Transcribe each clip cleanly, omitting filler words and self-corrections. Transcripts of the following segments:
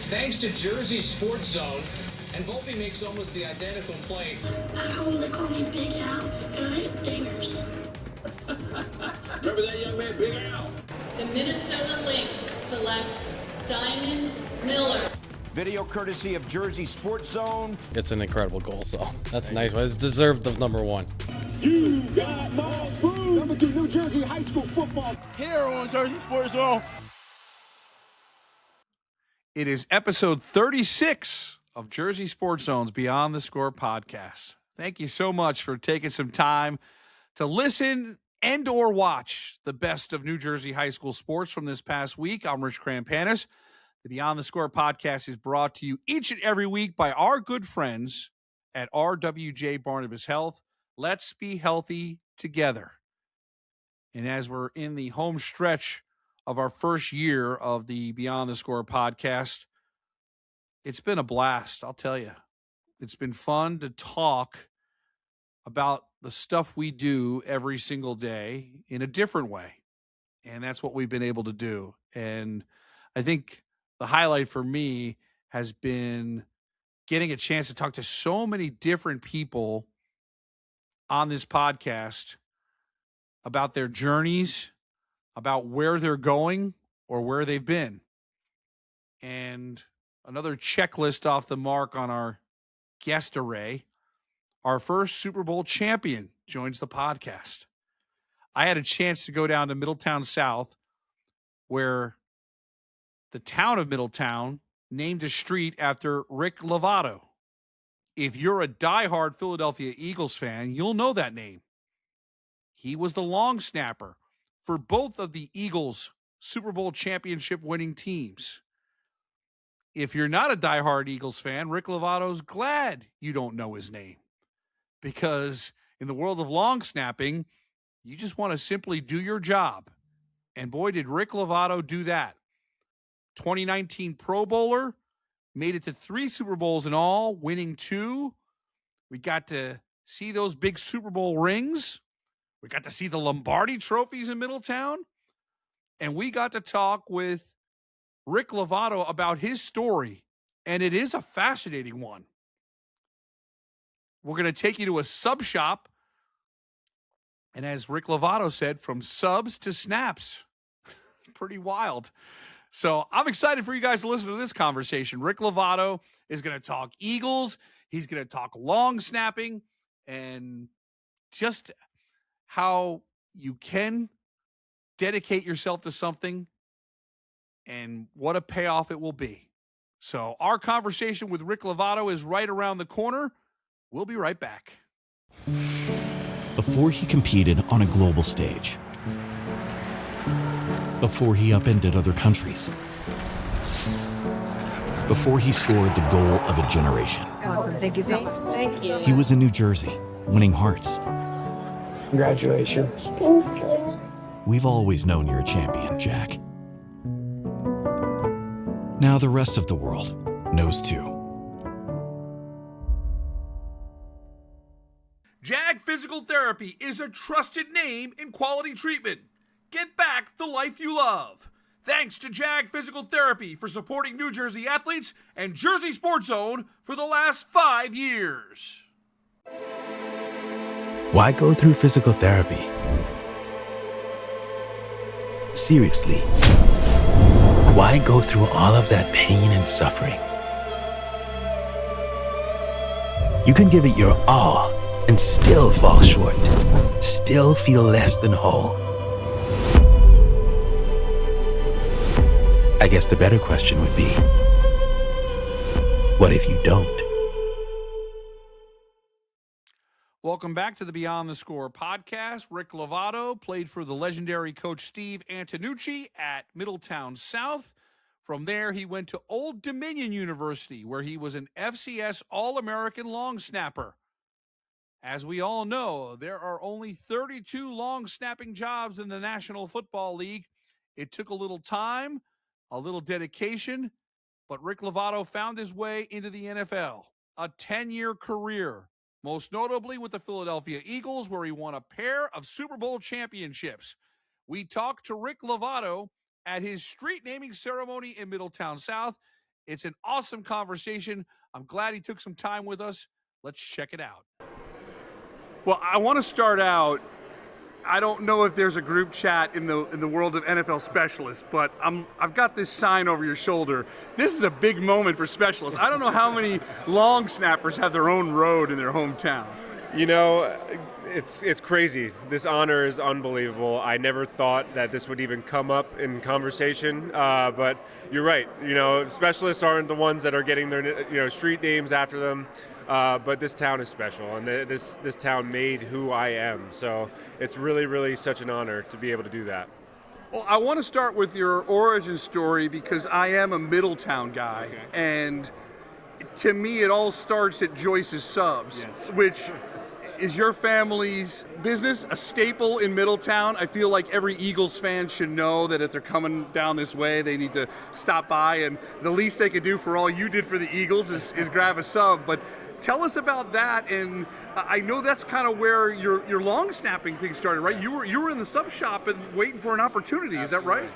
Thanks to Jersey Sports Zone, and Volpe makes almost the identical play. At home, they call me Big Al, and I hit dingers. Remember that young man, Big Al? The Minnesota Lynx select Diamond Miller. Video courtesy of Jersey Sports Zone. It's an incredible goal, so that's nice. It's deserved the number one. You got my food. Number 2, New Jersey high school football. Here on Jersey Sports Zone. It is episode 36 of Jersey Sports Zone's Beyond the Score podcast. Thank you so much for taking some time to listen and or watch the best of New Jersey high school sports from this past week. I'm Rich Krampanis. The Beyond the Score podcast is brought to you each and every week by our good friends at RWJ Barnabas Health. Let's be healthy together. And as we're in the home stretch of our first year of the Beyond the Score podcast, it's been a blast, I'll tell you. It's been fun to talk about the stuff we do every single day in a different way. And that's what we've been able to do. And I think the highlight for me has been getting a chance to talk to so many different people on this podcast about their journeys, about where they're going or where they've been. And another checklist off the mark on our guest array. Our first Super Bowl champion joins the podcast. I had a chance to go down to Middletown South, where the town of Middletown named a street after Rick Lovato. If you're a diehard Philadelphia Eagles fan, you'll know that name. He was the long snapper for both of the Eagles' Super Bowl championship winning teams. If you're not a diehard Eagles fan, Rick Lovato's glad you don't know his name. Because in the world of long snapping, you just want to simply do your job. And boy, did Rick Lovato do that. 2019 Pro Bowler, made it to 3 Super Bowls in all, winning 2. We got to see those big Super Bowl rings. We got to see the Lombardi trophies in Middletown. And we got to talk with Rick Lovato about his story. And it is a fascinating one. We're going to take you to a sub shop. And as Rick Lovato said, from subs to snaps. Pretty wild. So I'm excited for you guys to listen to this conversation. Rick Lovato is going to talk Eagles. He's going to talk long snapping and just how you can dedicate yourself to something and what a payoff it will be. So our conversation with Rick Lovato is right around the corner. We'll be right back. Before he competed on a global stage, before he upended other countries, before he scored the goal of a generation. Awesome. Thank you so much. Thank you. He was in New Jersey, winning hearts. Congratulations. Thank you. We've always known you're a champion, Jack. Now the rest of the world knows too. Jag Physical Therapy is a trusted name in quality treatment. Get back the life you love. Thanks to Jag Physical Therapy for supporting New Jersey athletes and Jersey Sports Zone for the last 5 years. Why go through physical therapy? Seriously, why go through all of that pain and suffering? You can give it your all and still fall short, still feel less than whole. I guess the better question would be, what if you don't? Welcome back to the Beyond the Score podcast. Rick Lovato played for the legendary coach Steve Antonucci at Middletown South. From there, he went to Old Dominion University, where he was an FCS All-American long snapper. As we all know, there are only 32 long snapping jobs in the National Football League. It took a little time, a little dedication, but Rick Lovato found his way into the NFL. A 10-year career, most notably with the Philadelphia Eagles, where he won a pair of Super Bowl championships. We talked to Rick Lovato at his street naming ceremony in Middletown South, It's an awesome conversation. I'm glad he took some time with us. Let's check it out. Well, I want to start out. I don't know if there's a group chat in the world of NFL specialists, but I've got this sign over your shoulder. This is a big moment for specialists. I don't know how many long snappers have their own road in their hometown. You know, it's crazy. This honor is unbelievable. I never thought that this would even come up in conversation, but you're right. You know, specialists aren't the ones that are getting their street names after them, but this town is special, and this town made who I am. So it's really, really such an honor to be able to do that. Well, I want to start with your origin story because I am a Middletown guy, and to me it all starts at Joyce's Subs, which is your family's business, a staple in Middletown. I feel like every Eagles fan should know that if they're coming down this way, they need to stop by, and the least they could do for all you did for the Eagles is grab a sub. But tell us about that, and I know that's kind of where your long snapping thing started, right? You were in the sub shop and waiting for an opportunity. Is that right?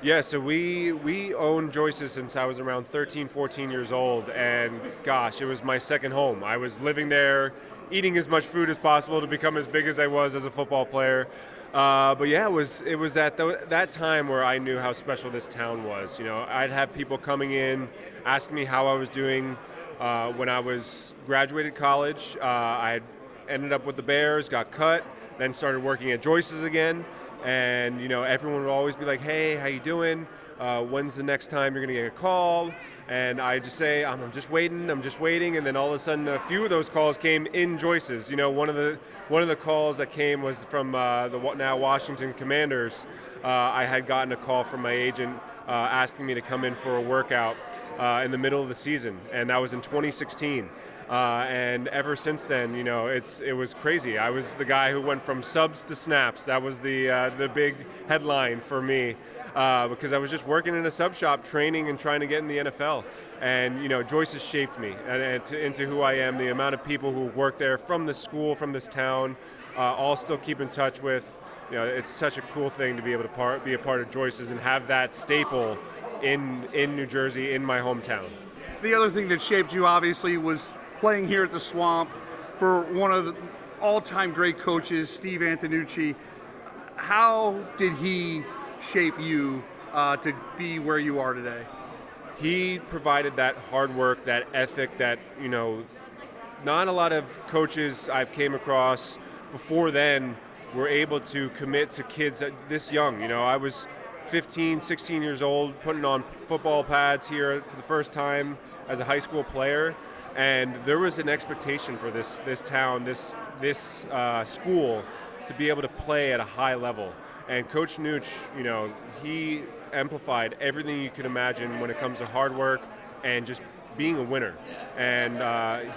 Yeah, so we owned Joyce's since I was around 13, 14 years old, and gosh, it was my second home. I was living there, eating as much food as possible to become as big as I was as a football player. But yeah, it was that time where I knew how special this town was. You know, I'd have people coming in, asking me how I was doing. When I was graduated college, I had ended up with the Bears, got cut, then started working at Joyce's again. And, you know, everyone would always be like, hey, how you doing? When's the next time you're going to get a call? And I just say, I'm just waiting. And then all of a sudden, a few of those calls came in Joyce's. You know, one of the calls that came was from the now Washington Commanders. I had gotten a call from my agent asking me to come in for a workout in the middle of the season. And that was in 2016. And ever since then, you know, it was crazy. I was the guy who went from subs to snaps. That was the big headline for me because I was just working in a sub shop, training and trying to get in the NFL. And you know, Joyce has shaped me into who I am. The amount of people who work there from the school, from this town, all still keep in touch with. You know, it's such a cool thing to be able to be a part of Joyce's and have that staple in New Jersey, in my hometown. The other thing that shaped you, obviously, was playing here at the Swamp for one of the all-time great coaches, Steve Antonucci. How did he shape you to be where you are today? He provided that hard work, that ethic that, you know, not a lot of coaches I've came across before then were able to commit to kids this young. You know, I was 15, 16 years old, putting on football pads here for the first time as a high school player. And there was an expectation for this town, this school, to be able to play at a high level. And Coach Nooch, you know, he amplified everything you could imagine when it comes to hard work and just being a winner. And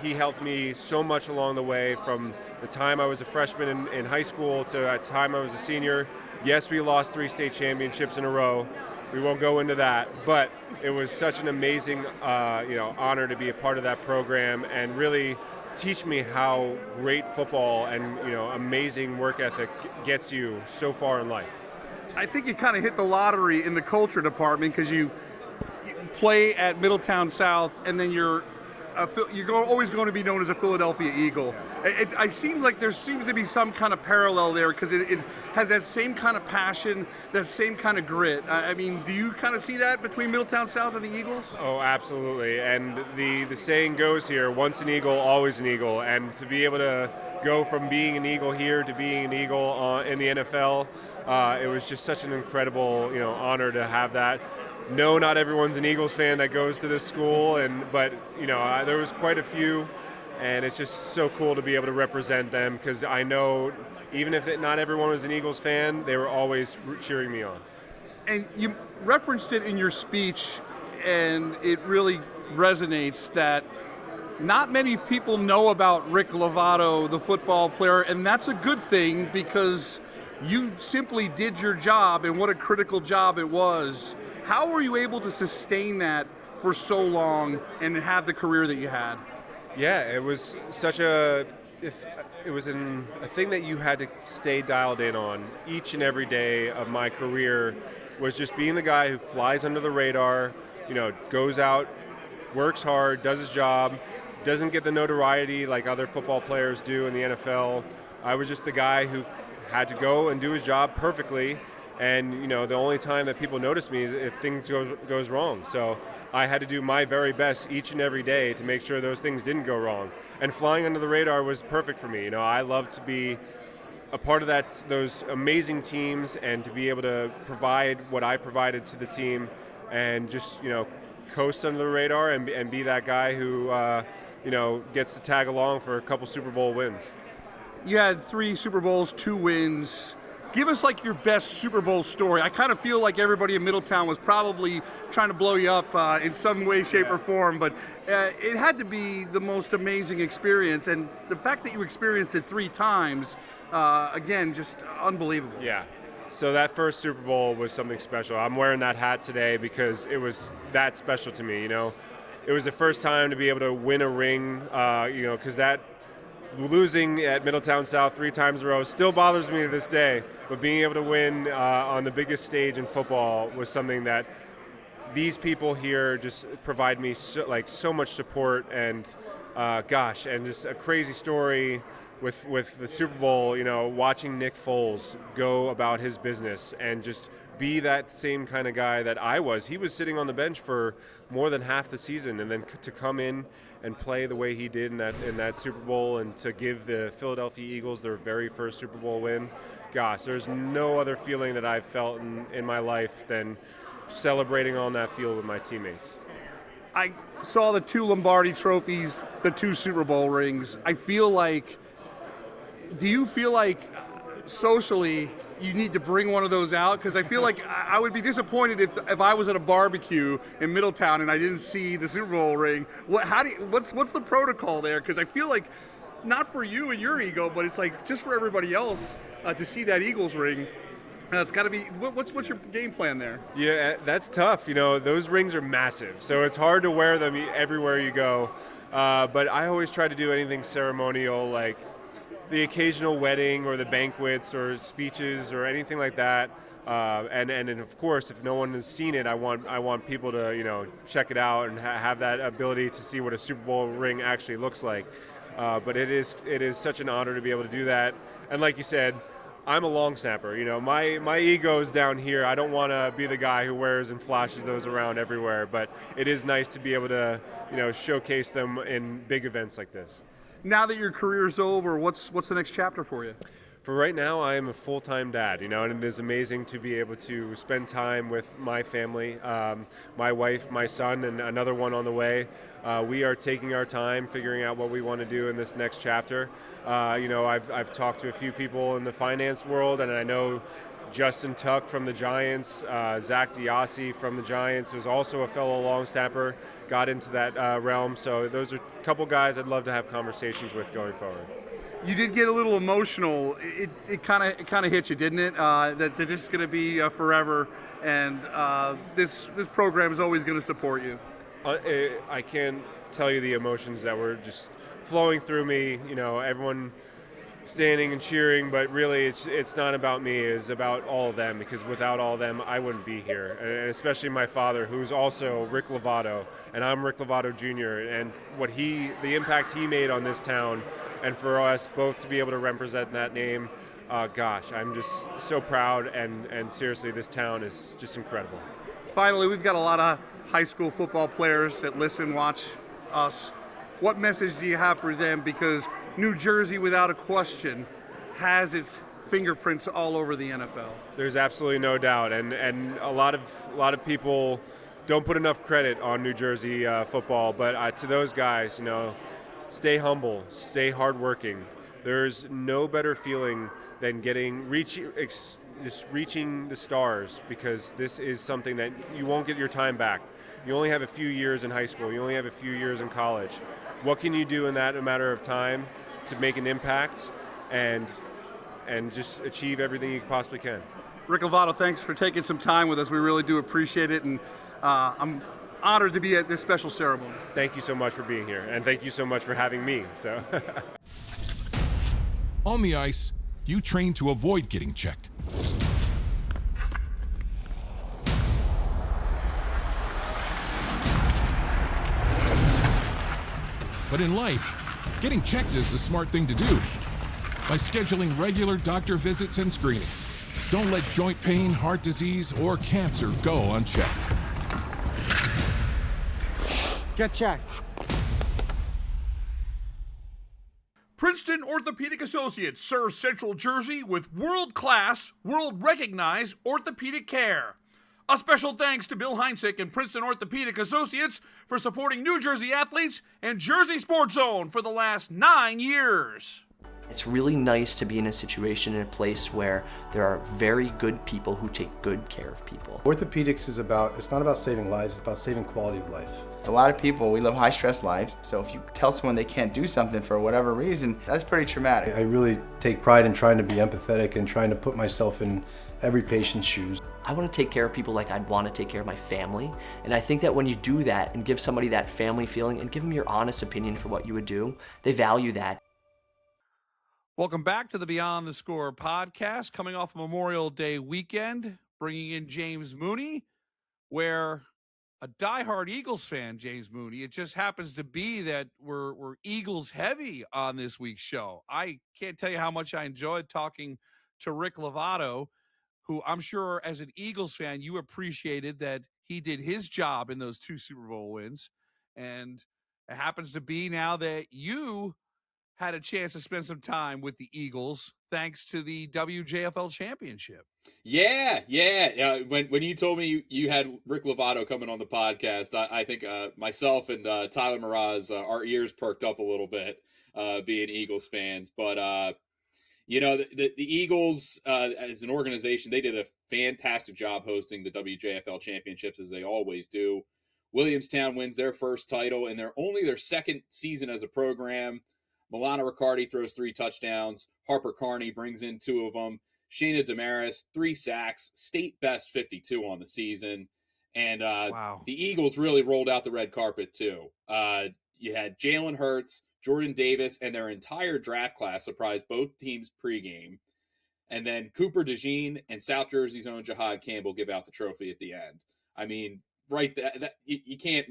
he helped me so much along the way from the time I was a freshman in high school to the time I was a senior. Yes, we lost 3 state championships in a row. We won't go into that, but it was such an amazing honor to be a part of that program and really teach me how great football and amazing work ethic gets you so far in life. I think you kind of hit the lottery in the culture department because you play at Middletown South and then you're always going to be known as a Philadelphia Eagle. It seems like there seems to be some kind of parallel there because it has that same kind of passion, that same kind of grit. I mean, do you kind of see that between Middletown South and the Eagles? Oh, absolutely. And the saying goes here, once an Eagle, always an Eagle. And to be able to go from being an Eagle here to being an Eagle in the NFL, it was just such an incredible honor to have that. No, not everyone's an Eagles fan that goes to this school, but there was quite a few, and it's just so cool to be able to represent them because I know even if not everyone was an Eagles fan, they were always cheering me on. And you referenced it in your speech, and it really resonates that not many people know about Rick Lovato, the football player, and that's a good thing because you simply did your job, and what a critical job it was. How were you able to sustain that for so long and have the career that you had? Yeah, it was such a thing that you had to stay dialed in on each and every day of my career was just being the guy who flies under the radar, goes out, works hard, does his job, doesn't get the notoriety like other football players do in the NFL. I was just the guy who had to go and do his job perfectly. And, the only time that people notice me is if things goes wrong. So I had to do my very best each and every day to make sure those things didn't go wrong. And flying under the radar was perfect for me. I love to be a part of those amazing teams and to be able to provide what I provided to the team and just, coast under the radar and be that guy who, gets to tag along for a couple Super Bowl wins. You had 3 Super Bowls, 2 wins. Give us your best Super Bowl story. I kind of feel like everybody in Middletown was probably trying to blow you up in some way, shape, or form, but it had to be the most amazing experience. And the fact that you experienced it 3 times, again, just unbelievable. Yeah. So that first Super Bowl was something special. I'm wearing that hat today because it was that special to me. It was the first time to be able to win a ring, because that losing at Middletown South 3 times in a row still bothers me to this day, but being able to win on the biggest stage in football was something that these people here just provide me so much support and and just a crazy story with the Super Bowl, watching Nick Foles go about his business and just be that same kind of guy that I was. He was sitting on the bench for more than half the season, and then to come in and play the way he did in that Super Bowl and to give the Philadelphia Eagles their very first Super Bowl win. Gosh, there's no other feeling that I've felt in my life than celebrating on that field with my teammates. I saw the 2 Lombardi trophies, the 2 Super Bowl rings. Do you feel like socially you need to bring one of those out? Because I feel like I would be disappointed if I was at a barbecue in Middletown and I didn't see the Super Bowl ring. What's the protocol there? Because I feel like not for you and your ego, but it's just for everybody else to see that Eagles ring. It's got to be. What's your game plan there? Yeah, that's tough. Those rings are massive, so it's hard to wear them everywhere you go. But I always try to do anything ceremonial, like the occasional wedding or the banquets or speeches or anything like that. And of course, if no one has seen it, I want people to check it out and have that ability to see what a Super Bowl ring actually looks like. But it is such an honor to be able to do that. And like you said, I'm a long snapper. My ego is down here. I don't want to be the guy who wears and flashes those around everywhere. But it is nice to be able to showcase them in big events like this. Now that your career's over, what's the next chapter for you? For right now, I am a full-time dad, and it is amazing to be able to spend time with my family, my wife, my son, and another one on the way. We are taking our time figuring out what we want to do in this next chapter. I've talked to a few people in the finance world, and I know Justin Tuck from the Giants, Zach Diassi from the Giants, who's also a fellow long snapper, got into that realm. So those are a couple guys I'd love to have conversations with going forward. You did get a little emotional. It kind of hit you, didn't it? That this is going to be forever, and this program is always going to support you. I can't tell you the emotions that were just flowing through me. Everyone standing and cheering, but really it's not about me. It's about all of them, because without all of them, I wouldn't be here. And especially my father, who's also Rick Lovato, and I'm Rick Lovato Jr., and the impact he made on this town, and for us both to be able to represent that name, I'm just so proud, and seriously, this town is just incredible. Finally, we've got a lot of high school football players that watch us. What message do you have for them? Because New Jersey, without a question, has its fingerprints all over the NFL. There's absolutely no doubt, and a lot of people don't put enough credit on New Jersey football. But to those guys, stay humble, stay hardworking. There's no better feeling than reaching the stars, because this is something that you won't get your time back. You only have a few years in high school. You only have a few years in college. What can you do in that matter of time to make an impact and just achieve everything you possibly can? Rick Lovato, thanks for taking some time with us. We really do appreciate it, and I'm honored to be at this special ceremony. Thank you so much for being here, and thank you so much for having me. So, on the ice, you train to avoid getting checked. But in life, getting checked is the smart thing to do. By scheduling regular doctor visits and screenings, don't let joint pain, heart disease, or cancer go unchecked. Get checked. Princeton Orthopedic Associates serves Central Jersey with world-class, world-recognized orthopedic care. A special thanks to Bill Heinsick and Princeton Orthopedic Associates for supporting New Jersey athletes and Jersey Sports Zone for the last 9 years. It's really nice to be in a situation, in a place where there are very good people who take good care of people. Orthopedics is it's not about saving lives, it's about saving quality of life. A lot of people, we live high stress lives, so if you tell someone they can't do something for whatever reason, that's pretty traumatic. I really take pride in trying to be empathetic and trying to put myself in every patient's shoes. I want to take care of people like I'd want to take care of my family, and I think that when you do that and give somebody that family feeling and give them your honest opinion for what you would do, they value that. Welcome back to the Beyond the Score podcast, coming off Memorial Day weekend, bringing in James Mooney, where a diehard Eagles fan, James Mooney, it just happens to be that we're Eagles heavy on this week's show. I can't tell you how much I enjoyed talking to Rick Lovato, who I'm sure as an Eagles fan, you appreciated that he did his job in those 2 Super Bowl wins. And it happens to be now that you had a chance to spend some time with the Eagles thanks to the WJFL championship. Yeah. When you told me you had Rick Lovato coming on the podcast, I think myself and Tyler Mraz, our ears perked up a little bit, being Eagles fans. But, the Eagles, as an organization, they did a fantastic job hosting the WJFL championships, as they always do. Williamstown wins their first title, and they're only their second season as a program. Milana Riccardi throws 3 touchdowns. Harper Carney brings in 2 of them. Shayna Damaris, 3 sacks. State best 52 on the season. And wow. The Eagles really rolled out the red carpet, too. You had Jalen Hurts, Jordan Davis, and their entire draft class surprised both teams pregame. And then Cooper DeJean and South Jersey's own Jahad Campbell give out the trophy at the end. I mean, right, you can't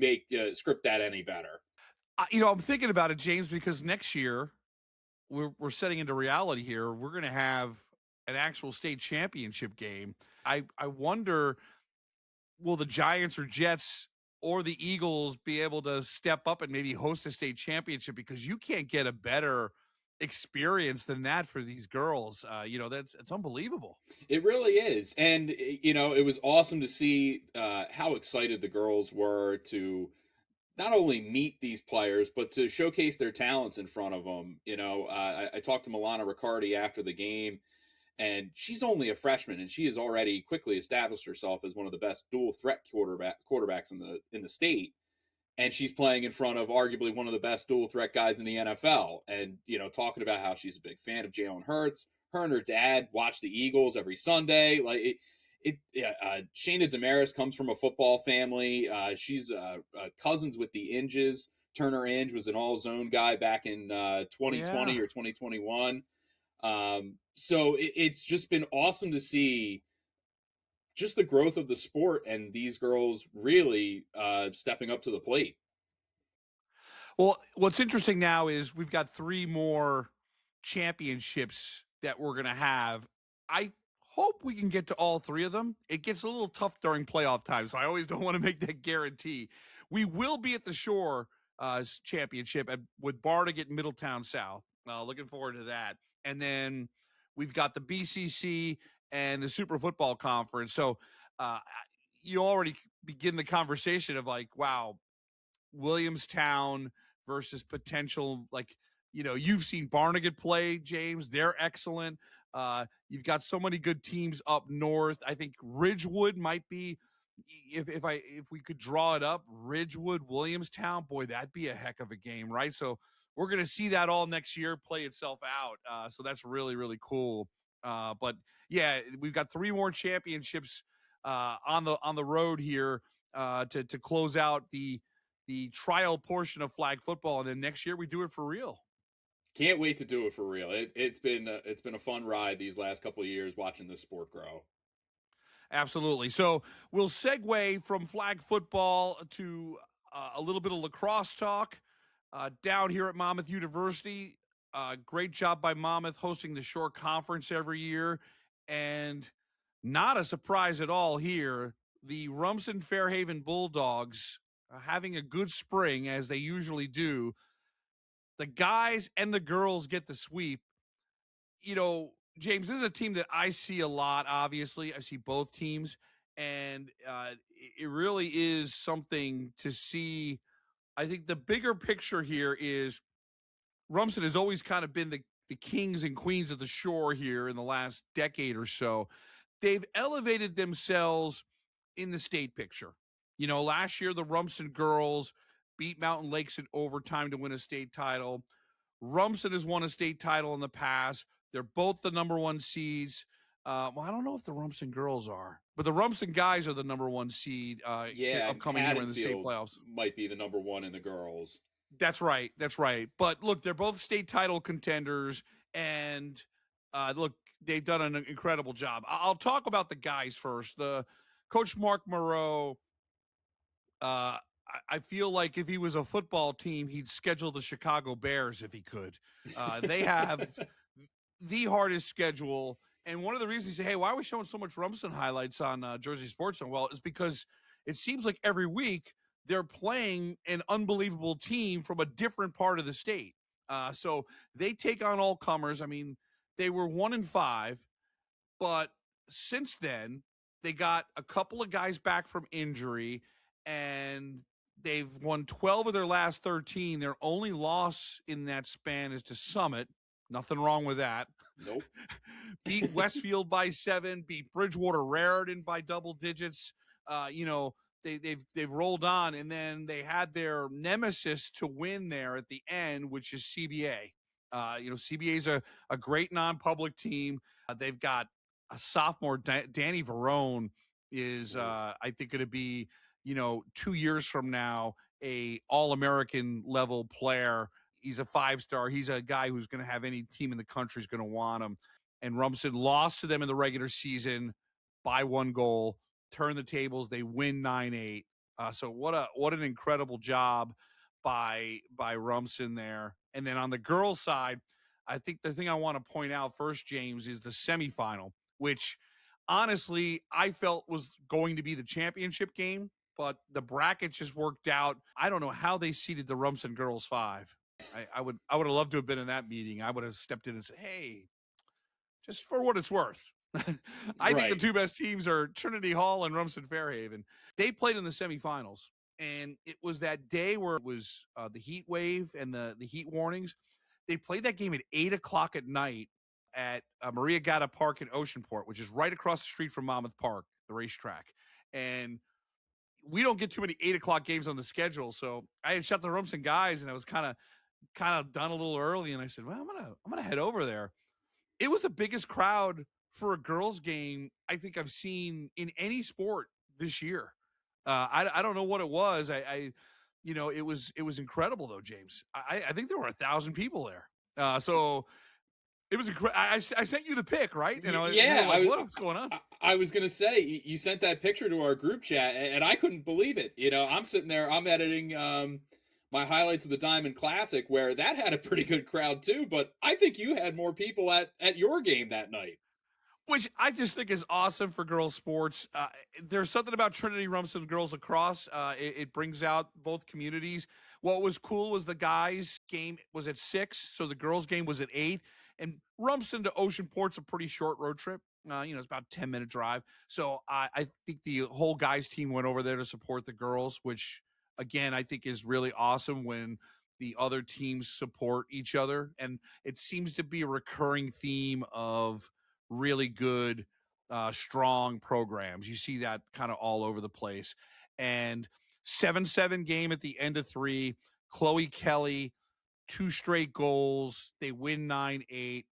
script that any better. I'm thinking about it, James, because next year we're setting into reality here. We're going to have an actual state championship game. I wonder, will the Giants or Jets or the Eagles be able to step up and maybe host a state championship? Because you can't get a better experience than that for these girls. It's unbelievable. It really is. And, it was awesome to see how excited the girls were to not only meet these players, but to showcase their talents in front of them. I talked to Milana Riccardi after the game, and she's only a freshman, and she has already quickly established herself as one of the best dual threat quarterbacks in the state. And she's playing in front of arguably one of the best dual threat guys in the NFL. And, talking about how she's a big fan of Jalen Hurts. Her and her dad watch the Eagles every Sunday. Shayna Damaris comes from a football family. She's cousins with the Inges. Turner Inge was an all-zone guy back in 2020 or 2021. So it's just been awesome to see just the growth of the sport and these girls really stepping up to the plate. Well, what's interesting now is we've got 3 more championships that we're going to have. I hope we can get to all 3 of them. It gets a little tough during playoff time, so I always don't want to make that guarantee. We will be at the Shore championship with Bartig at Middletown South. Looking forward to that. And then we've got the BCC and the Super Football Conference. So you already begin the conversation of wow, Williamstown versus potential, you've seen Barnegat play, James. They're excellent. You've got so many good teams up north. I think Ridgewood might be, if we could draw it up, Ridgewood, Williamstown, boy, that'd be a heck of a game, right? So we're going to see that all next year play itself out. So that's really, really cool. But yeah, we've got 3 more championships on the road here to close out the trial portion of flag football, and then next year we do it for real. Can't wait to do it for real. It's been a fun ride these last couple of years watching this sport grow. Absolutely. So we'll segue from flag football to a little bit of lacrosse talk. down here at Monmouth University. Great job by Monmouth hosting the Shore Conference every year. And not a surprise at all here, the Rumson-Fairhaven Bulldogs having a good spring, as they usually do. The guys and the girls get the sweep. You know, James, this is a team that I see a lot, obviously. I see both teams, and it really is something to see. I think the bigger picture here is Rumson has always kind of been the kings and queens of the Shore here in the last decade or so. They've elevated themselves in the state picture. You know, last year, the Rumson girls beat Mountain Lakes in overtime to win a state title. Rumson has won a state title in the past. They're both the number one seeds. Well, I don't know if the Rumson girls are, but the Rumson guys are the number one seed upcoming year in the state playoffs. Might be the number one in the girls. That's right. That's right. But look, they're both state title contenders, and look, they've done an incredible job. I'll talk about the guys first. The Coach Mark Moreau, I feel like if he was a football team, he'd schedule the Chicago Bears if he could. They have the hardest schedule. And one of the reasons you say, hey, why are we showing so much Rumson highlights on Jersey Sports Zone? Well, it's because it seems like every week they're playing an unbelievable team from a different part of the state. So they take on all comers. I mean, they were 1-5, but since then they got a couple of guys back from injury, and they've won 12 of their last 13. Their only loss in that span is to Summit. Nothing wrong with that. Nope. Beat Westfield by 7, beat Bridgewater Raritan by double digits. You know, they've rolled on, and then they had their nemesis to win there at the end, which is CBA. You know, CBA is a great non-public team. They've got a sophomore, Danny Verone is, I think, going to be, you know, 2 years from now, a All-American level player. He's a 5-star. He's a guy who's going to have any team in the country is going to want him. And Rumson lost to them in the regular season by 1 goal, turned the tables. They win 9-8. So what an incredible job by Rumson there. And then on the girls' side, I think the thing I want to point out first, James, is the semifinal, which honestly I felt was going to be the championship game, but the bracket just worked out. I don't know how they seeded the Rumson girls 5. I would have loved to have been in that meeting. I would have stepped in and said, hey, just for what it's worth. I think the two best teams are Trinity Hall and Rumson-Fairhaven. They played in the semifinals, and it was that day where it was the heat wave and the heat warnings. They played that game at 8 o'clock at night at Maria Gata Park in Oceanport, which is right across the street from Monmouth Park, the racetrack. And we don't get too many 8 o'clock games on the schedule, so I had shot the Rumson guys, and I was kind of done a little early, and I said, well, I'm gonna head over there. It was the biggest crowd for a girls game I think I've seen in any sport this year. I don't know what it was. You know, it was incredible though, James. I think there were 1,000 people there. So it was I sent you the pic, right? You know, yeah. like, what's going on? I was gonna say you sent that picture to our group chat, and I couldn't believe it. You know, I'm sitting there, I'm editing my highlights of the Diamond Classic, where that had a pretty good crowd too. But I think you had more people at your game that night, which I just think is awesome for girls sports. There's something about Trinity Rumson girls lacrosse. It brings out both communities. What was cool was the guys' game was at 6, so the girls' game was at 8. And Rumson to Oceanport's a pretty short road trip. You know, it's about a 10-minute drive. So I think the whole guys' team went over there to support the girls, which, again, I think is really awesome when the other teams support each other. And it seems to be a recurring theme of really good, strong programs. You see that kind of all over the place. And 7-7 game at the end of 3. Chloe Kelly, 2 straight goals. They win 9-8.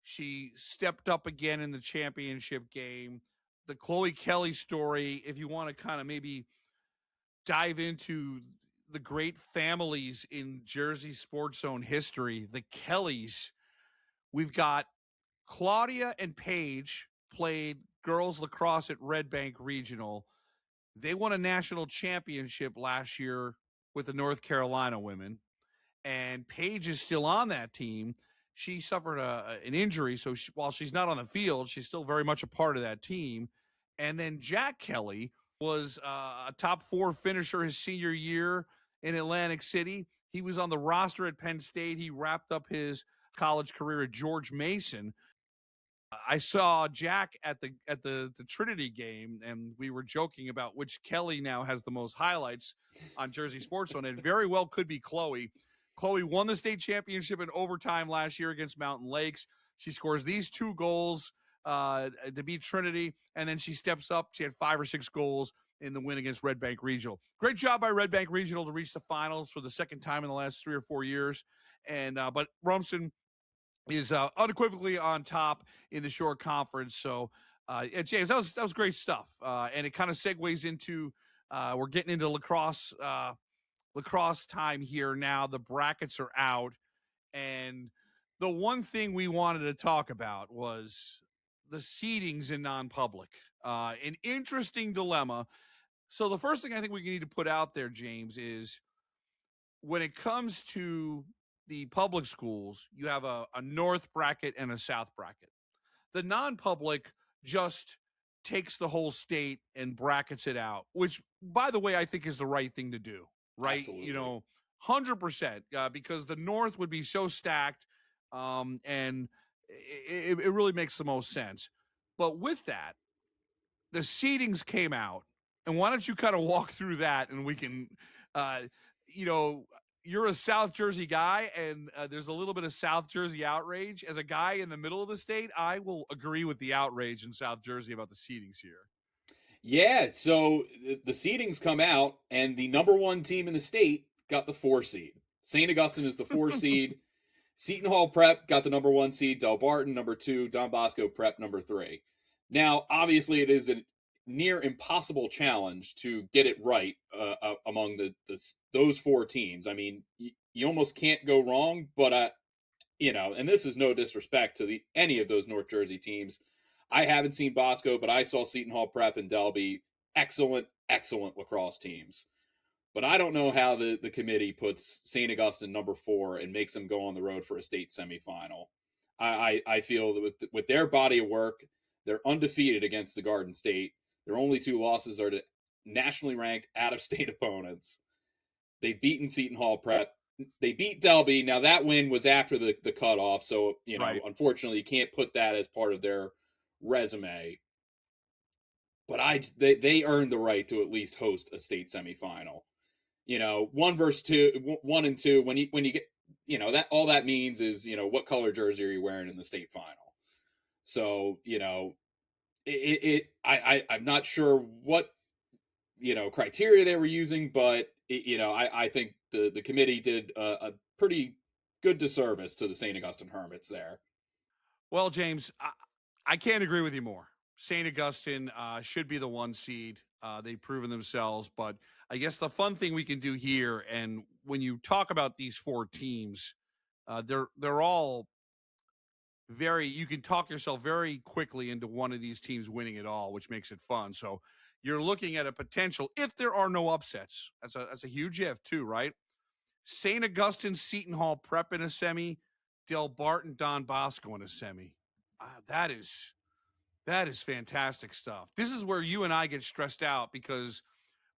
She stepped up again in the championship game. The Chloe Kelly story, if you want to kind of maybe dive into the great families in Jersey Sports Zone history, the Kellys, we've got Claudia and Paige played girls lacrosse at Red Bank Regional. They won a national championship last year with the North Carolina women. and Paige is still on that team. She suffered an injury, so while she's not on the field, she's still very much a part of that team. And then Jack Kelly was a top 4 finisher his senior year in Atlantic City. He was on the roster at Penn State. He wrapped up his college career at George Mason. I saw Jack at the Trinity game, and we were joking about which Kelly now has the most highlights on Jersey Sports Zone. It very well could be Chloe. Chloe won the state championship in overtime last year against Mountain Lakes. She scores these 2 goals to beat Trinity, and then she steps up. She had 5 or 6 goals in the win against Red Bank Regional. Great job by Red Bank Regional to reach the finals for the second time in the last 3 or 4 years. And but Rumson is unequivocally on top in the Shore Conference. So, James, that was great stuff, and it kind of segues into we're getting into lacrosse time here now. The brackets are out, and the one thing we wanted to talk about was the seedings in non-public. An interesting dilemma. So the first thing I think we need to put out there, James, is when it comes to the public schools, you have a north bracket and a south bracket. The non-public just takes the whole state and brackets it out, which, by the way, I think is the right thing to do, right? Absolutely. You know, 100%, because the north would be so stacked, and it really makes the most sense. But with that, the seedings came out, and why don't you kind of walk through that, and we can, you're a South Jersey guy, and there's a little bit of South Jersey outrage. As a guy in the middle of the state, I will agree with the outrage in South Jersey about the seedings here. Yeah, so the seedings come out, and the number 1 team in the state got the 4 seed. St. Augustine is the 4 seed. Seton Hall Prep got the number 1 seed. Del Barton, number 2. Don Bosco Prep, number 3. Now, obviously, it is a near impossible challenge to get it right among those 4 teams. I mean, you almost can't go wrong, but and this is no disrespect to any of those North Jersey teams. I haven't seen Bosco, but I saw Seton Hall Prep and Delby. Excellent lacrosse teams. But I don't know how the committee puts St. Augustine number 4 and makes them go on the road for a state semifinal. I feel that with their body of work, they're undefeated against the Garden State. Their only 2 losses are to nationally ranked out-of-state opponents. They've beaten Seton Hall Prep. They beat Delby. Now, that win was after the cutoff, so, Right. Unfortunately, you can't put that as part of their resume. But they earned the right to at least host a state semifinal. 1 versus 2, 1 and 2, when you get, that all that means is, what color jersey are you wearing in the state final? So, I'm not sure what, criteria they were using, but I think the committee did a pretty good disservice to the St. Augustine Hermits there. Well, James, I can't agree with you more. St. Augustine should be the 1 seed. They've proven themselves, but I guess the fun thing we can do here, and when you talk about these 4 teams, they're all you can talk yourself very quickly into one of these teams winning it all, which makes it fun. So you're looking at a potential, if there are no upsets, that's a huge if too, right? St. Augustine, Seton Hall Prep in a semi, Del Barton, Don Bosco in a semi. That is fantastic stuff. This is where you and I get stressed out, because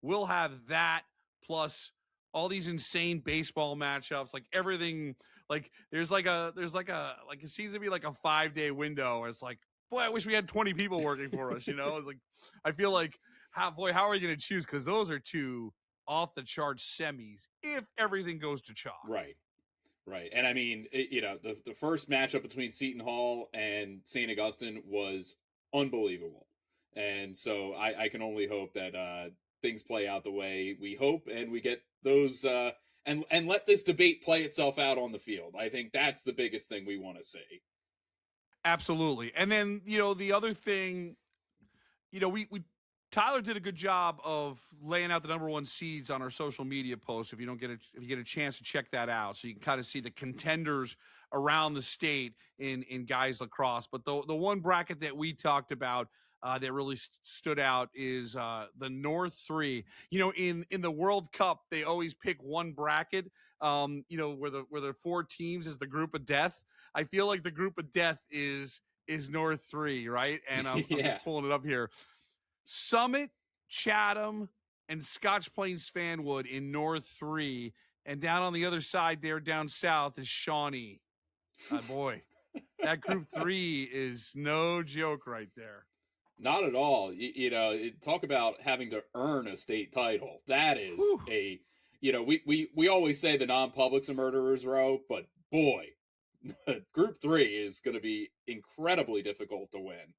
we'll have that plus all these insane baseball matchups, like everything. Like there's like it seems to be like a 5-day window. Where it's like, boy, I wish we had 20 people working for us. It's like, I feel like, how are we going to choose? Because those are 2 off the charts semis if everything goes to chalk. Right. And I mean, the first matchup between Seton Hall and St. Augustine was unbelievable. And so I can only hope that things play out the way we hope, and we get those and let this debate play itself out on the field. I think that's the biggest thing we want to see. Absolutely. And then, the other thing, we Tyler did a good job of laying out the number 1 seeds on our social media posts. If you get a chance to check that out, so you can kind of see the contenders around the state in guys lacrosse. But the one bracket that we talked about, that really stood out is the North 3. You know, in the World Cup, they always pick one bracket, you know, where the 4 teams is the group of death. I feel like the group of death is North 3, right? And I'm just pulling it up here. Summit, Chatham, and Scotch Plains Fanwood in North 3. And down on the other side there, down south, is Shawnee. Boy, that Group 3 is no joke right there. Not at all. You know, talk about having to earn a state title. That is you know, we always say the non-public's a murderer's row, but boy, Group 3 is going to be incredibly difficult to win.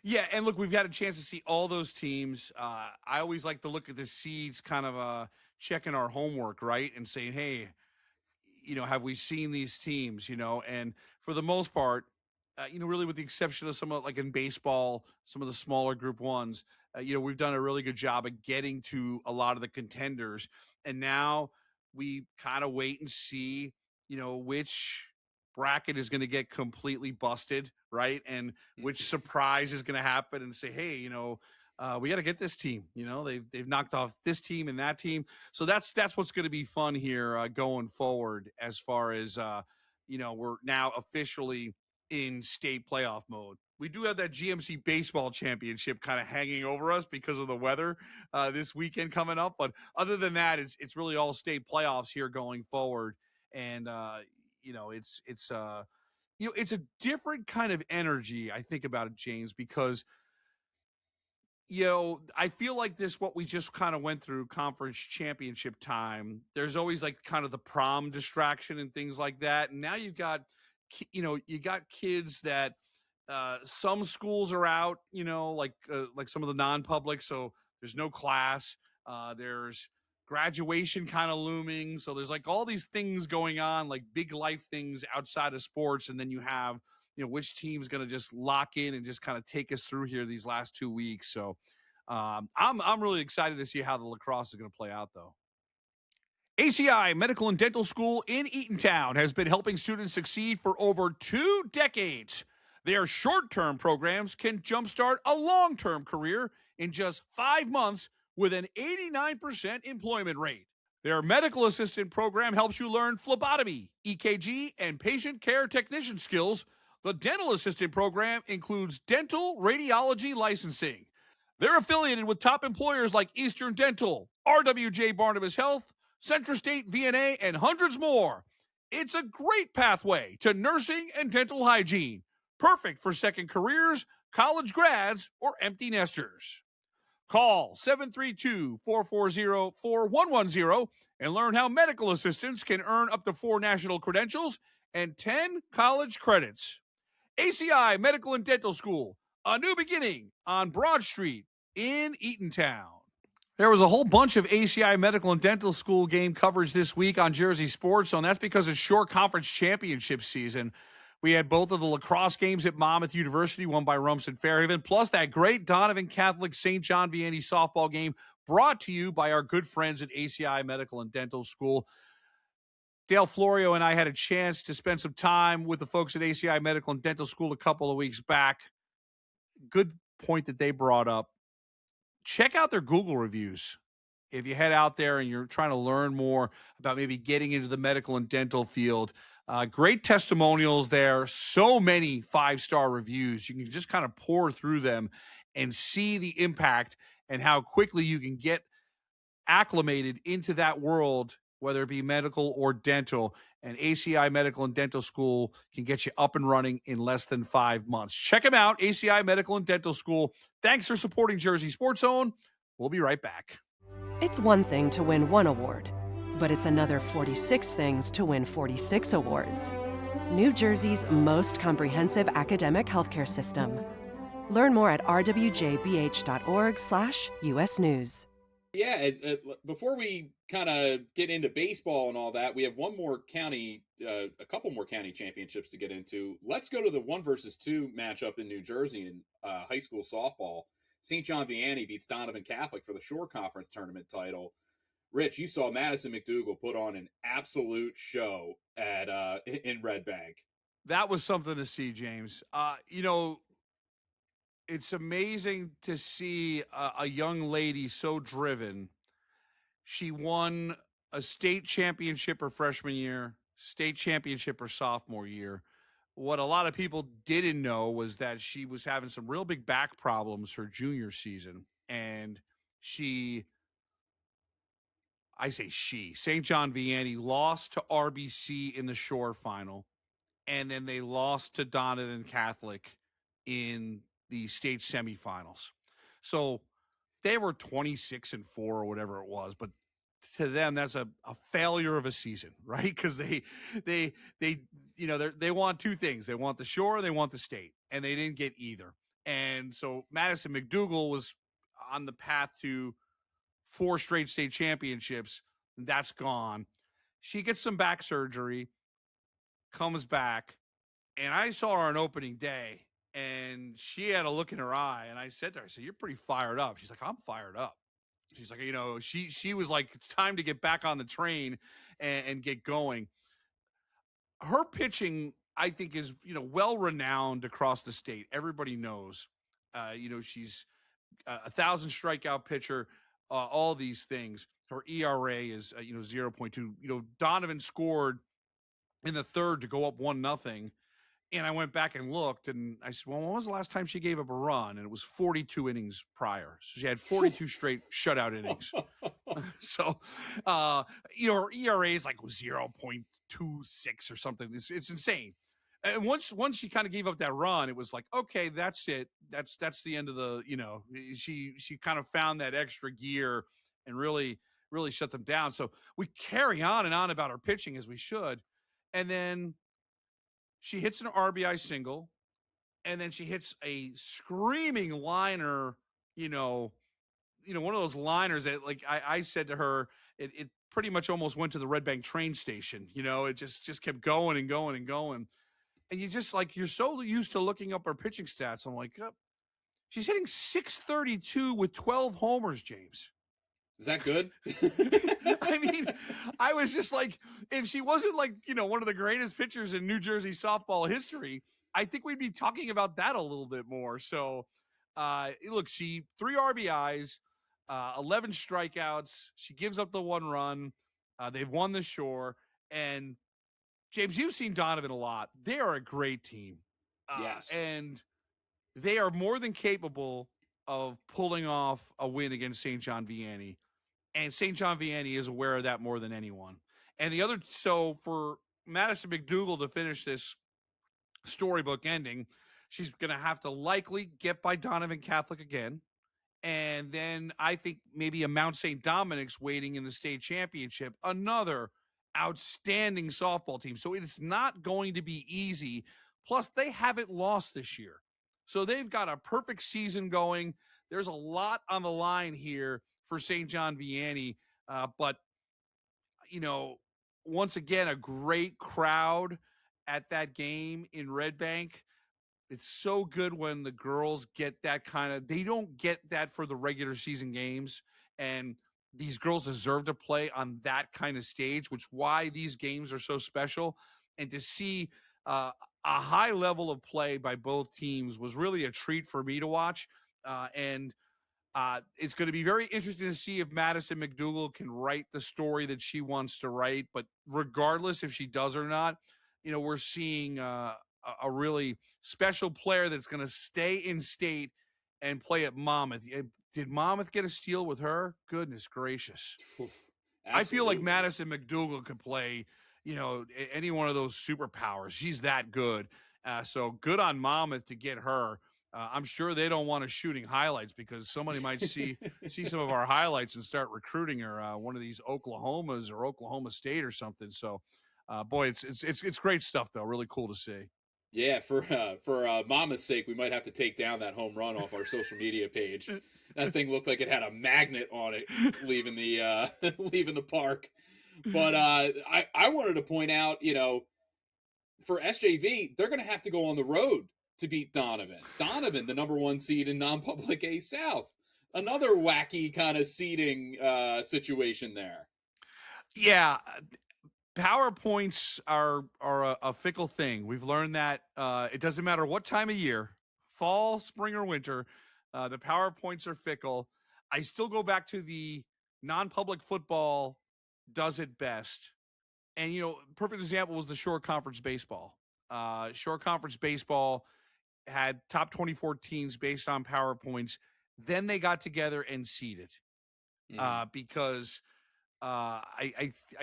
Yeah, and look, we've had a chance to see all those teams. I always like to look at the seeds, kind of checking our homework, right, and saying, hey, you know, have we seen these teams, you know? And for the most part, you know, really with the exception of some of, like in baseball, some of the smaller Group 1s, you know, we've done a really good job of getting to a lot of the contenders. And now we kind of wait and see, you know, which bracket is going to get completely busted, right? And which surprise is going to happen and say, hey, you know, we got to get this team. You know, they've knocked off this team and that team. So that's what's going to be fun here going forward as far as, you know, we're now officially in state playoff mode. We do have that GMC baseball championship kind of hanging over us because of the weather this weekend coming up. But other than that, it's really all state playoffs here going forward. And, you know, it's you know, it's a different kind of energy, I think, about it, James, because, you know, I feel like what we just kind of went through conference championship time, there's always like kind of the prom distraction and things like that. And now you've got, you know, you got kids that some schools are out, you know, like some of the non-public. So there's no class. There's graduation kind of looming. So there's like all these things going on, like big life things outside of sports. And then you have, you know, which team's going to just lock in and just kind of take us through here these last 2 weeks. So I'm really excited to see how the lacrosse is going to play out, though. ACI Medical and Dental School in Eatontown has been helping students succeed for over 2 decades. Their short-term programs can jumpstart a long-term career in just 5 months with an 89% employment rate. Their medical assistant program helps you learn phlebotomy, EKG, and patient care technician skills. The dental assistant program includes dental radiology licensing. They're affiliated with top employers like Eastern Dental, RWJ Barnabas Health, Central State Vianney, and hundreds more. It's a great pathway to nursing and dental hygiene. Perfect for second careers, college grads, or empty nesters. Call 732-440-4110 and learn how medical assistants can earn up to 4 national credentials and 10 college credits. ACI Medical and Dental School, a new beginning on Broad Street in Eatontown. There was a whole bunch of ACI Medical and Dental School game coverage this week on Jersey Sports Zone. That's because it's short conference championship season. We had both of the lacrosse games at Monmouth University, won by Rumson-Fair, plus that great Donovan Catholic St. John Vianney softball game brought to you by our good friends at ACI Medical and Dental School. Dale Florio and I had a chance to spend some time with the folks at ACI Medical and Dental School a couple of weeks back. Good point that they brought up. Check out their Google reviews. If you head out there and you're trying to learn more about maybe getting into the medical and dental field, great testimonials there. So many 5-star reviews. You can just kind of pour through them and see the impact and how quickly you can get acclimated into that world, whether it be medical or dental. And ACI Medical and Dental School can get you up and running in less than 5 months. Check them out, ACI Medical and Dental School. Thanks for supporting Jersey Sports Zone. We'll be right back. It's one thing to win one award, but it's another 46 things to win 46 awards. New Jersey's most comprehensive academic healthcare system. Learn more at rwjbh.org/US News. Yeah, before we kind of get into baseball and all that, we have one more county, a couple more county championships to get into. Let's go to the 1 versus 2 matchup in New Jersey in high school softball. St. John Vianney beats Donovan Catholic for the Shore Conference tournament title. Rich, you saw Madison McDougal put on an absolute show at in Red Bank. That was something to see, James. You know, it's amazing to see a young lady so driven. She won a state championship her freshman year, state championship her sophomore year. What a lot of people didn't know was that she was having some real big back problems her junior season. And St. John Vianney lost to RBC in the Shore final. And then they lost to Donovan Catholic in the state semifinals. So they were 26-4 or whatever it was, but to them that's a failure of a season, right? Because they want two things. They want the Shore, they want the state, and they didn't get either. And so Madison McDougal was on the path to 4 straight state championships. That's gone. She gets some back surgery, comes back, and I saw her on opening day, and she had a look in her eye, and I said to her, "You're pretty fired up." She's like, "I'm fired up." She's like, she was like, it's time to get back on the train and get going. Her pitching, I think, is, well renowned across the state. Everybody knows, she's a 1,000 strikeout pitcher, all these things. Her ERA is, 0.2. Donovan scored in the third to go up 1-0. And I went back and looked, and I said, well, when was the last time she gave up a run? And it was 42 innings prior. So she had 42 straight shutout innings. So, her ERA is like 0.26 or something. It's insane. And once she kind of gave up that run, it was like, okay, that's it. That's the end of the, she kind of found that extra gear and really shut them down. So we carry on and on about her pitching as we should. And then she hits an RBI single, and then she hits a screaming liner, one of those liners that, like I said to her, it pretty much almost went to the Red Bank train station. It just kept going and going and going. And you just you're so used to looking up her pitching stats. I'm like, she's hitting .632 with 12 homers, James. Is that good? I mean, I was just like, if she wasn't one of the greatest pitchers in New Jersey softball history, I think we'd be talking about that a little bit more. So, look, 3 RBIs, 11 strikeouts. She gives up the 1 run. They've won the Shore. And, James, you've seen Donovan a lot. They are a great team. Yes. And they are more than capable of pulling off a win against St. John Vianney. And St. John Vianney is aware of that more than anyone. And so for Madison McDougal to finish this storybook ending, she's going to have to likely get by Donovan Catholic again. And then I think maybe a Mount St. Dominic's waiting in the state championship, another outstanding softball team. So it's not going to be easy. Plus, they haven't lost this year. So they've got a perfect season going. There's a lot on the line here for St. John Vianney. But, once again, a great crowd at that game in Red Bank. It's so good when the girls get that they don't get that for the regular season games. And these girls deserve to play on that kind of stage, which is why these games are so special. And to see a high level of play by both teams was really a treat for me to watch. It's going to be very interesting to see if Madison McDougal can write the story that she wants to write. But regardless if she does or not, we're seeing a really special player that's going to stay in state and play at Monmouth. Did Monmouth get a steal with her? Goodness gracious. I feel like Madison McDougal could play, any one of those superpowers. She's that good. So good on Monmouth to get her. I'm sure they don't want us shooting highlights because somebody might see some of our highlights and start recruiting her, one of these Oklahomas or Oklahoma State or something. So, boy, it's great stuff though. Really cool to see. Yeah, for Mama's sake, we might have to take down that home run off our social media page. That thing looked like it had a magnet on it leaving the park. But I wanted to point out, for SJV, they're going to have to go on the road to beat Donovan. Donovan, the number 1 seed in non-public A South. Another wacky kind of seeding situation there. Yeah, PowerPoints are a fickle thing. We've learned that it doesn't matter what time of year. fall, spring, or winter. The PowerPoints are fickle. I still go back to the non-public football does it best. And, perfect example was the short conference baseball. Short conference baseball had top 24 teams based on PowerPoints. Then they got together and seeded because I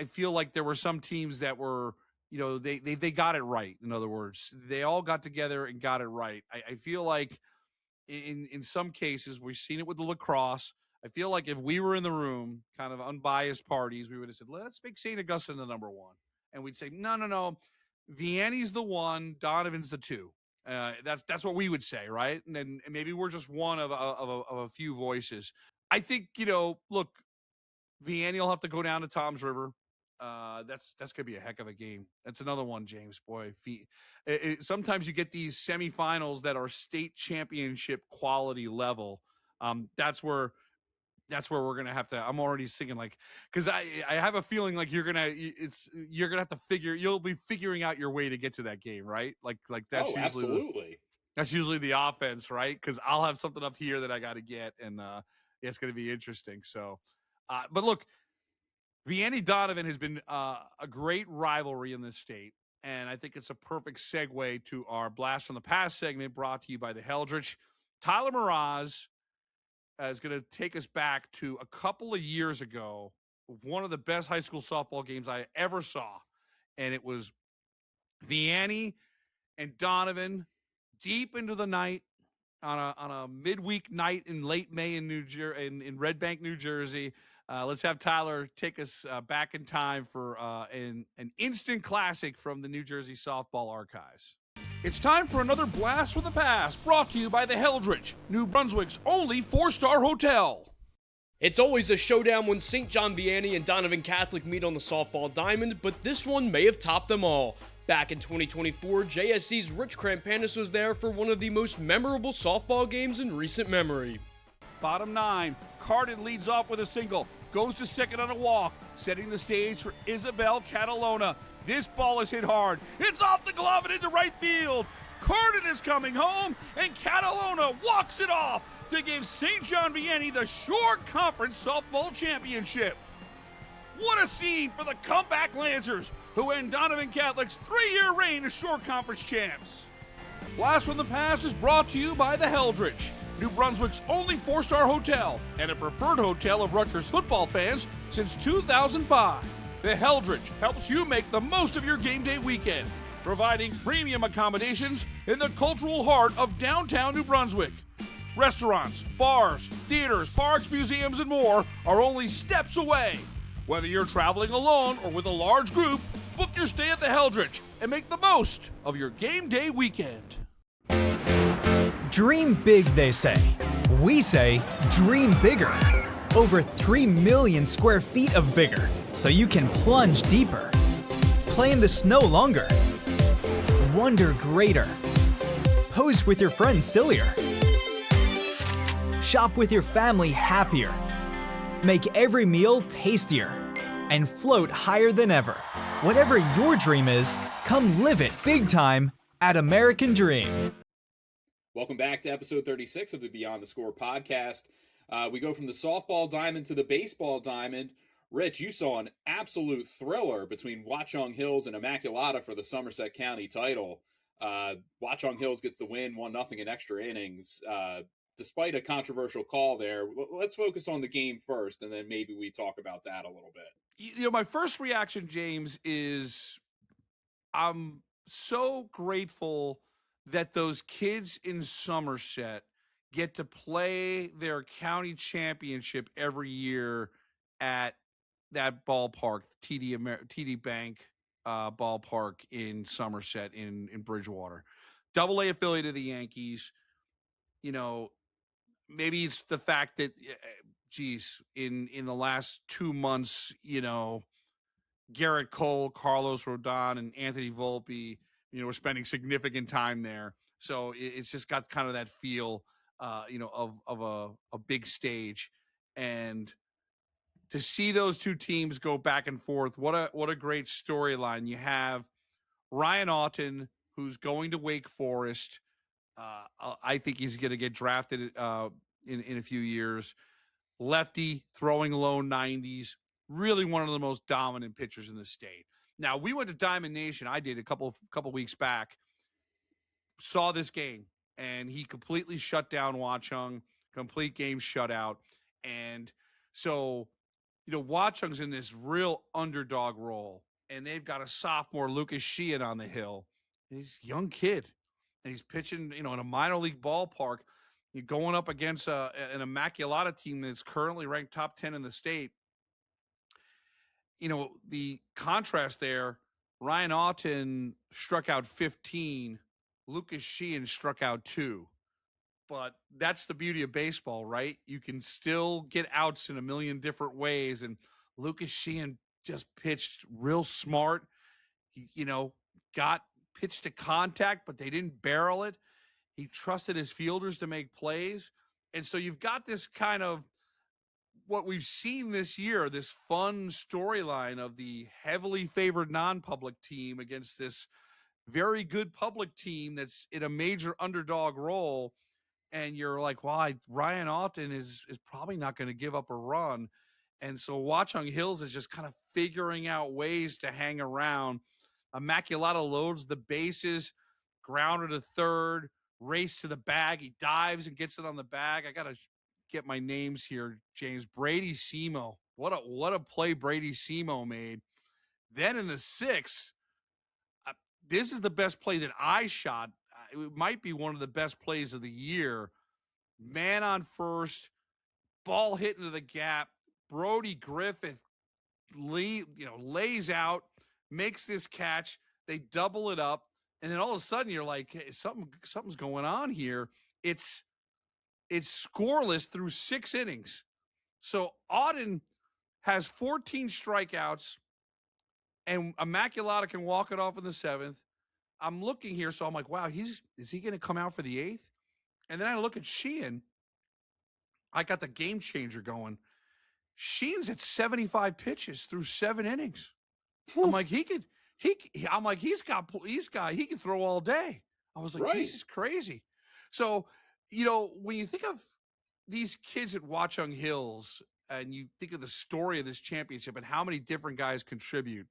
feel like there were some teams that were, they got it right. In other words, they all got together and got it right. I feel like in some cases, we've seen it with the lacrosse. I feel like if we were in the room, kind of unbiased parties, we would have said, let's make St. Augustine the number one. And we'd say, no. Vianney's the one, Donovan's the two. That's what we would say, right? And maybe we're just one of a few voices. I think, look, Vianney will have to go down to Tom's River. That's gonna be a heck of a game. That's another one, James. Boy, sometimes you get these semifinals that are state championship quality level. That's where we're gonna have to. I'm already thinking because I have a feeling like you're gonna have to you'll be figuring out your way to get to that game, right? Like that's that's usually the offense, right? Because I'll have something up here that I got to get, and it's gonna be interesting. So, but look, Vianney Donovan has been a great rivalry in this state, and I think it's a perfect segue to our Blast from the Past segment brought to you by the Heldrich. Tyler Mraz is going to take us back to a couple of years ago, one of the best high school softball games I ever saw, and it was Vianney and Donovan deep into the night on a midweek night in late May in Red Bank, New Jersey. Let's have Tyler take us back in time for an instant classic from the New Jersey softball archives. It's time for another Blast from the Past, brought to you by the Heldrich, New Brunswick's only 4-star hotel. It's always a showdown when St. John Vianney and Donovan Catholic meet on the softball diamond, but this one may have topped them all. Back in 2024, JSC's Rich Krampanis was there for one of the most memorable softball games in recent memory. Bottom 9, Cardin leads off with a single, goes to second on a walk, setting the stage for Isabel Catalona. This ball is hit hard. It's off the glove and into right field. Cardin is coming home, and Catalona walks it off to give St. John Vianney the Short Conference Softball Championship. What a scene for the comeback Lancers, who end Donovan Catholic's 3-year reign as Short Conference champs. Blast from the Past is brought to you by the Heldrich, New Brunswick's only 4-star hotel and a preferred hotel of Rutgers football fans since 2005. The Heldrich helps you make the most of your game day weekend, providing premium accommodations in the cultural heart of downtown New Brunswick. Restaurants, bars, theaters, parks, museums, and more are only steps away. Whether you're traveling alone or with a large group, book your stay at the Heldrich and make the most of your game day weekend. Dream big, they say. We say dream bigger. Over 3 million square feet of bigger, so you can plunge deeper, play in the snow longer, wonder greater, pose with your friends sillier, shop with your family happier, make every meal tastier, and float higher than ever. Whatever your dream is, come live it big time at American Dream. Welcome back to episode 36 of the Beyond the Score podcast. We go from the softball diamond to the baseball diamond. Rich, you saw an absolute thriller between Watchung Hills and Immaculata for the Somerset County title. Watchung Hills gets the win, 1-0 in extra innings. Despite a controversial call there, let's focus on the game first, and then maybe we talk about that a little bit. My first reaction, James, is I'm so grateful that those kids in Somerset get to play their county championship every year at that ballpark, TD Bank ballpark in Somerset in Bridgewater. AA affiliate of the Yankees. Maybe it's the fact that, in the last 2 months, Garrett Cole, Carlos Rodon, and Anthony Volpe, we're spending significant time there. So it's just got kind of that feel of a big stage, and to see those two teams go back and forth, what a great storyline. You have Ryan Auten, who's going to Wake Forest, I think he's going to get drafted in a few years. Lefty, throwing low 90s, really one of the most dominant pitchers in the state. Now, we went to Diamond Nation. I did a couple weeks back. Saw this game, and he completely shut down Watchung, complete game shutout. And so, Watchung's in this real underdog role, and they've got a sophomore, Lucas Sheehan, on the hill. He's a young kid, and he's pitching, in a minor league ballpark. You're going up against an Immaculata team that's currently ranked top 10 in the state. The contrast there, Ryan Auten struck out 15, Lucas Sheehan struck out 2. But that's the beauty of baseball, right? You can still get outs in a million different ways. And Lucas Sheehan just pitched real smart. He, got pitched to contact, but they didn't barrel it. He trusted his fielders to make plays. And so you've got this kind of what we've seen this year, this fun storyline of the heavily favored non-public team against this very good public team that's in a major underdog role. And you're like, well, Ryan Auten is probably not going to give up a run. And so Watchung Hills is just kind of figuring out ways to hang around. Immaculata loads the bases, grounder to third, race to the bag. He dives and gets it on the bag. I got to get my names here, James. Brady Simo. What a play Brady Simo made. Then in the 6th, this is the best play that I shot. It might be one of the best plays of the year. Man on first, ball hit into the gap. Brody Griffith lays out, makes this catch. They double it up, and then all of a sudden you're like, hey, something's going on here. It's scoreless through 6 innings. So Auden has 14 strikeouts, and Immaculata can walk it off in the 7th. I'm looking here, so I'm like, wow, is he going to come out for the 8th? And then I look at Sheehan. I got the game changer going. Sheehan's at 75 pitches through 7 innings. I'm like, he can throw all day. I was like, This is crazy. So, when you think of these kids at Watchung Hills and you think of the story of this championship and how many different guys contribute,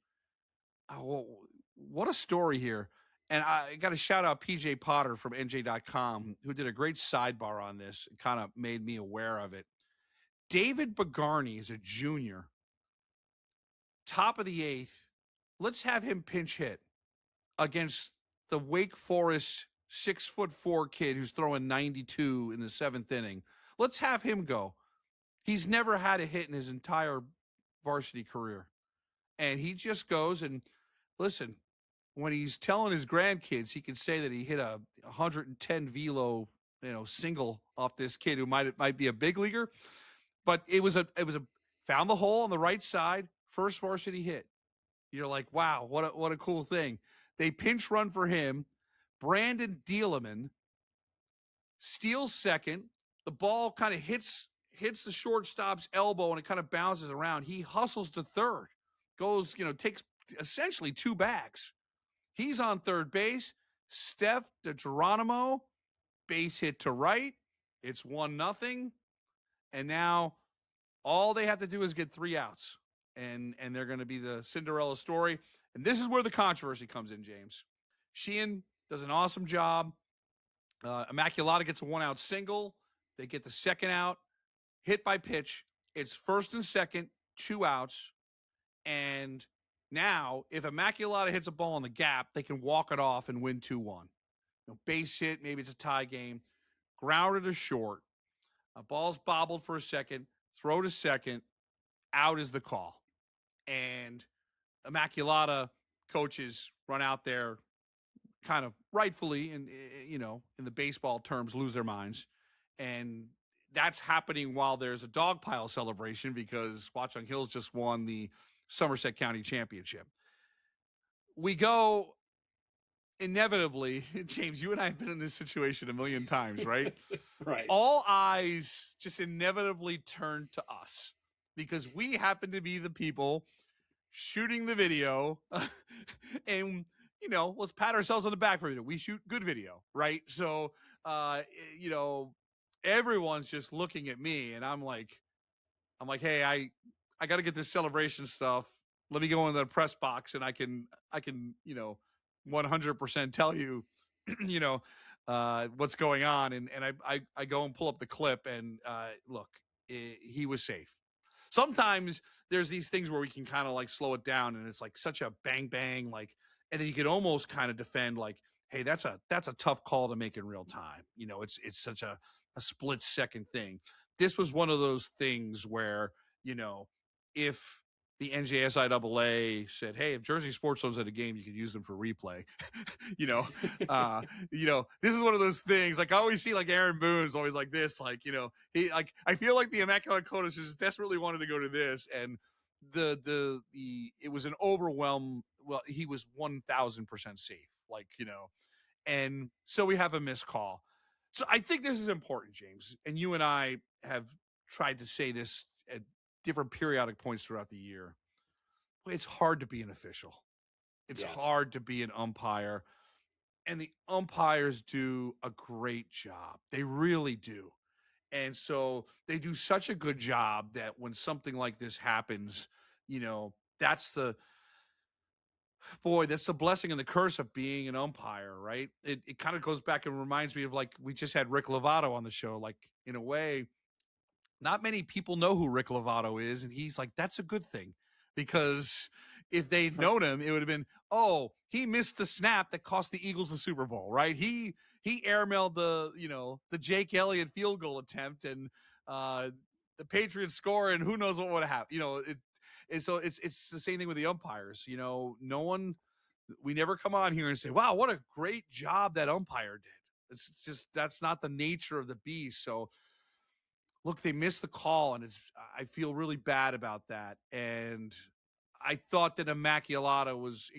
what a story here. And I got to shout out PJ Potter from NJ.com, who did a great sidebar on this and kind of made me aware of it. David Bagarni is a junior, top of the 8th. Let's have him pinch hit against the Wake Forest 6'4" kid who's throwing 92 in the 7th inning. Let's have him go. He's never had a hit in his entire varsity career. And he just goes and, listen, when he's telling his grandkids, he can say that he hit a 110 velo, single off this kid who might be a big leaguer. But it was a found the hole on the right side, first varsity hit. You're like, wow, what a cool thing. They pinch run for him. Brandon Dieleman steals second. The ball kind of hits the shortstop's elbow and it kind of bounces around. He hustles to third, goes, takes essentially 2 bags. He's on third base. Steph DeGeronimo, base hit to right. It's 1-0. And now all they have to do is get 3 outs. And they're going to be the Cinderella story. And this is where the controversy comes in, James. Sheehan does an awesome job. Immaculata gets a 1-out single. They get the 2nd out. Hit by pitch. It's 1st and 2nd, 2 outs. And now, if Immaculata hits a ball on the gap, they can walk it off and win 2-1. Base hit, maybe it's a tie game. Grounder to short. Ball's bobbled for a second. Throw to second. Out is the call. And Immaculata coaches run out there kind of rightfully, and in the baseball terms, lose their minds. And that's happening while there's a dog pile celebration because Watchung Hills just won the Somerset County Championship. We go inevitably, James, you and I have been in this situation a million times, right? Right. All eyes just inevitably turn to us because we happen to be the people shooting the video and, let's pat ourselves on the back for it. We shoot good video, right? So you know, everyone's just looking at me, and I'm like, hey, I got to get this celebration stuff. Let me go into the press box, and I can, 100% tell you, what's going on. And I go and pull up the clip, and look, he was safe. Sometimes there's these things where we can kind of like slow it down, and it's like such a bang bang, like, and then you can almost kind of defend like, hey, that's a tough call to make in real time. It's such a split second thing. This was one of those things where, if the NJSIAA said, hey, if Jersey Sports Zone's at a game, you could use them for replay. This is one of those things. Like I always see like Aaron Boone's always like this, like, he like, I feel like the Immaculate Codices desperately wanted to go to this, and it was an overwhelm. Well, he was 1,000% safe, like, and so we have a missed call. So I think this is important, James, and you and I have tried to say this at different periodic points throughout the year. It's hard to be an official. It's hard to be an umpire, and the umpires do a great job. They really do. And so they do such a good job that when something like this happens, that's the blessing and the curse of being an umpire, right? It kind of goes back and reminds me of, like, we just had Rick Lovato on the show. Like, in a way, not many people know who Rick Lovato is, and he's like, that's a good thing, because if they'd known him, it would have been, oh, he missed the snap that cost the Eagles the Super Bowl, right? He airmailed the Jake Elliott field goal attempt, and the Patriots score, and who knows what would have happened. And so it's the same thing with the umpires. We never come on here and say, wow, what a great job that umpire did. It's just, that's not the nature of the beast. So look, they missed the call, and I feel really bad about that. And I thought that Immaculata was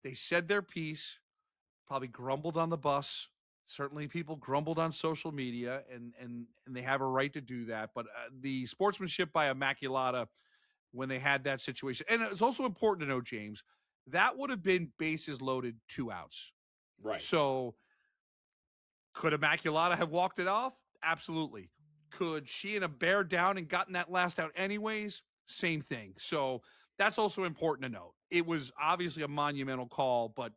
they said their piece, probably grumbled on the bus. Certainly people grumbled on social media, and they have a right to do that. But the sportsmanship by Immaculata, when they had that situation. And it's also important to know, James, that would have been bases loaded, 2 outs. Right. So could Immaculata have walked it off? Absolutely. Could she and a bear down and gotten that last out anyways? Same thing. So that's also important to note. It was obviously a monumental call, but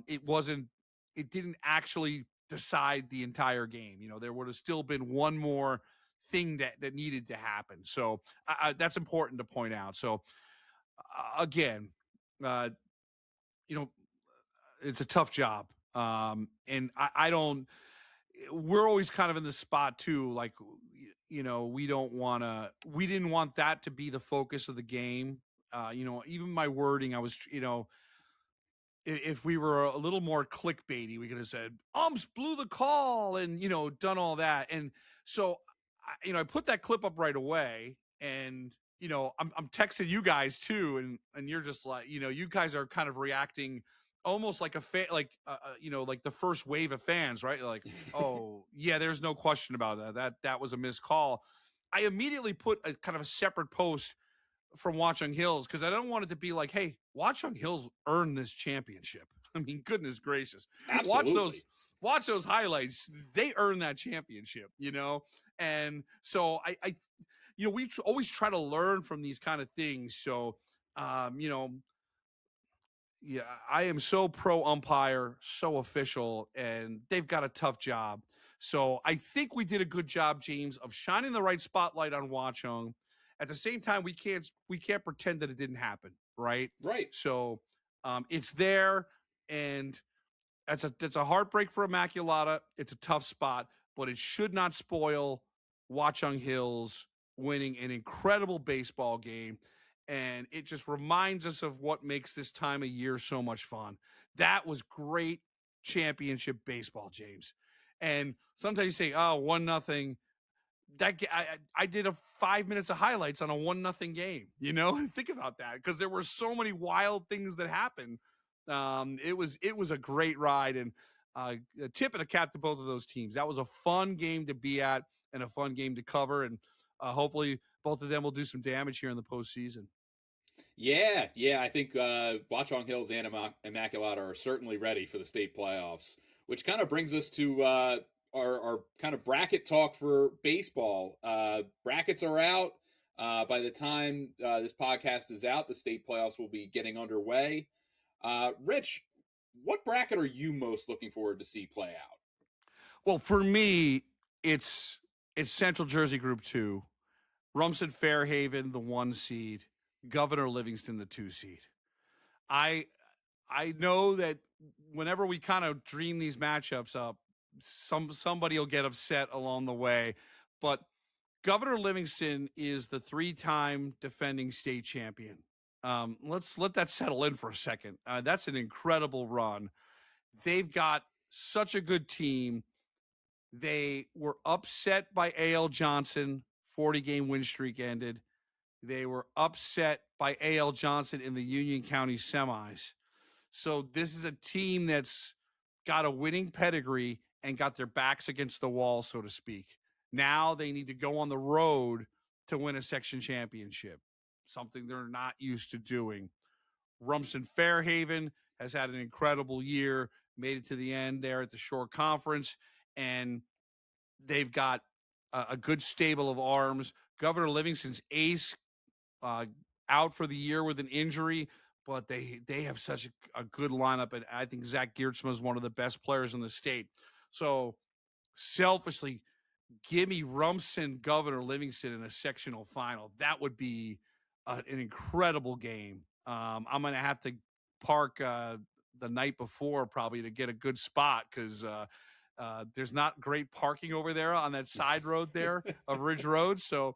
it didn't actually decide the entire game. There would have still been one more thing that needed to happen. So that's important to point out. So again, it's a tough job. And we're always kind of in the spot too. Like, we didn't want that to be the focus of the game. Even my wording, I was, if we were a little more clickbaity, we could have said, umps blew the call and, done all that. And so, I put that clip up right away, and, I'm texting you guys too. And you're just like, you guys are kind of reacting almost like a fan, like the first wave of fans, right? Like, oh yeah, there's no question about that was a missed call. I immediately put a kind of a separate post from Watchung Hills, because I don't want it to be like, hey, Watchung Hills earned this championship. I mean, goodness gracious. Absolutely. Watch those highlights. They earned that championship, And so we always try to learn from these kind of things. So, yeah, I am so pro umpire, so official, and they've got a tough job. So I think we did a good job, James, of shining the right spotlight on Watchung. At the same time, we can't pretend that it didn't happen, right? Right. So it's there, and that's a heartbreak for Immaculata. It's a tough spot, but it should not spoil Watchung Hills winning an incredible baseball game. And it just reminds us of what makes this time of year so much fun. That was great championship baseball, James. And sometimes you say, oh, 1-0. I did 5 minutes of highlights on a 1-0 game, Think about that, because there were so many wild things that happened. It was a great ride, and a tip of the cap to both of those teams. That was a fun game to be at and a fun game to cover, and hopefully both of them will do some damage here in the postseason. Yeah, I think Watchung Hills and Immaculata are certainly ready for the state playoffs. which kind of brings us to our kind of bracket talk for baseball. Brackets are out. By the time this podcast is out, the state playoffs will be getting underway. Rich, what bracket are you most looking forward to see play out? Well, for me, it's Central Jersey Group 2, Rumson-Fair, the 1 seed, Governor Livingston, the 2 seed. I know that whenever we kind of dream these matchups up, somebody will get upset along the way, but Governor Livingston is the 3-time defending state champion. Let's let that settle in for a second. That's an incredible run. They've got such a good team. They were upset by A.L. Johnson. 40-game win streak ended. They were upset by A.L. Johnson in the Union County semis. So this is a team that's got a winning pedigree and got their backs against the wall, so to speak. Now they need to go on the road to win a section championship, something they're not used to doing. Rumson-Fair has had an incredible year, made it to the end there at the Shore Conference, and they've got a good stable of arms. Governor Livingston's ace out for the year with an injury, but they have such a good lineup, and I think Zach Geertsma is one of the best players in the state. So selfishly, give me Rumson, Governor Livingston in a sectional final. That would be an incredible game. I'm going to have to park the night before probably to get a good spot because there's not great parking over there on that side road there of Ridge Road. So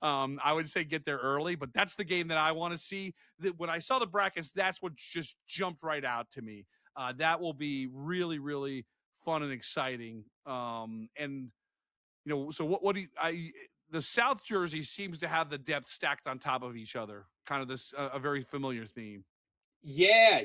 I would say get there early, but that's the game that I want to see. When I saw the brackets, that's what just jumped right out to me. That will be really, really fun and exciting. And, so what do you, the South Jersey seems to have the depth stacked on top of each other, kind of this, a very familiar theme. Yeah.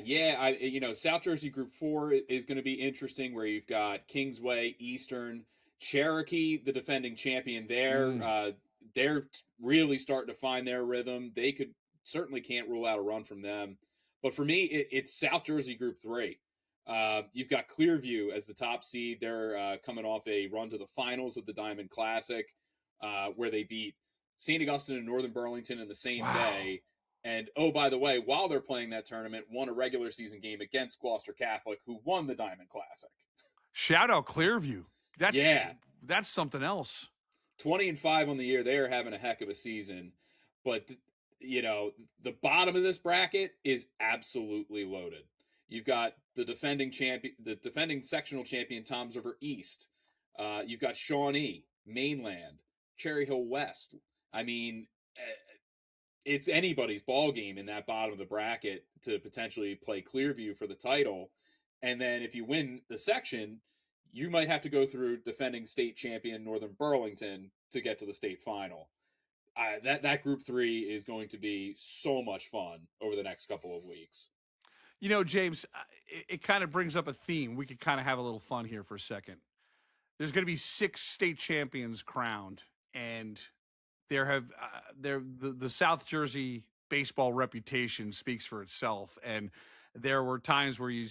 South Jersey Group 4 is going to be interesting where you've got Kingsway, Eastern, Cherokee, the defending champion there. They're really starting to find their rhythm. They certainly can't rule out a run from them. But for me, it's South Jersey Group 3. You've got Clearview as the top seed. They're coming off a run to the finals of the Diamond Classic where they beat St. Augustine and Northern Burlington in the same day. And, oh, by the way, while they're playing that tournament, won a regular season game against Gloucester Catholic, who won the Diamond Classic. Shout out Clearview. That's something else. 20-5 on the year. They are having a heck of a season. But, the bottom of this bracket is absolutely loaded. You've got the defending sectional champion, Toms River East. You've got Shawnee, Mainland, Cherry Hill West. I mean, it's anybody's ball game in that bottom of the bracket to potentially play Clearview for the title. And then if you win the section, you might have to go through defending state champion Northern Burlington to get to the state final. That Group 3 is going to be so much fun over the next couple of weeks. James, it kind of brings up a theme. We could kind of have a little fun here for a second. There's going to be 6 state champions crowned, and the South Jersey baseball reputation speaks for itself. And there were times where you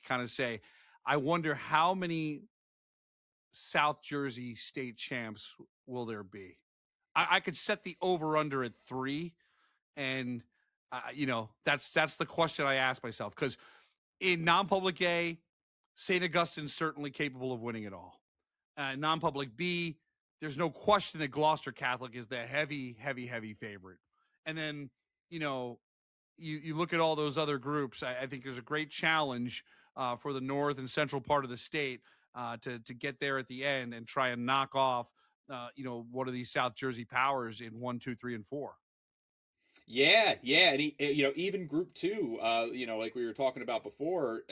kind of say, I wonder how many South Jersey state champs will there be? I could set the over-under at 3, and that's the question I ask myself, because in non-public A, St. Augustine's certainly capable of winning it all. Non-public B, there's no question that Gloucester Catholic is the heavy, heavy, heavy favorite. And then, you look at all those other groups. I think there's a great challenge for the north and central part of the state to get there at the end and try and knock off, one of these South Jersey powers in 1, 2, 3, and 4. Yeah, and even Group 2, like we were talking about before,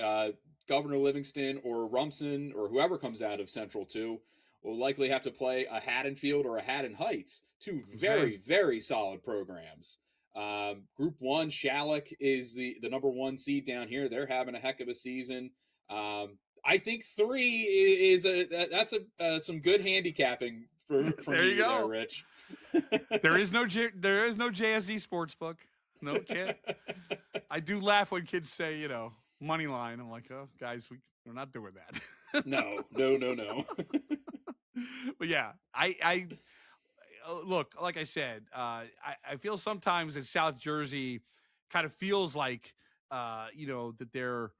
Governor Livingston or Rumson or whoever comes out of Central 2 will likely have to play a Haddonfield or a Haddon Heights, 2 very, very solid programs. Group 1, Shalleck is the number 1 seed down here. They're having a heck of a season. I think 3 is that's some good handicapping from there you go, there, Rich. There is no JSE Sportsbook. No kid. I do laugh when kids say, money line. I'm like, oh, guys, We're not doing that. No. But yeah, I look, like I said, I feel sometimes that South Jersey kind of feels like, that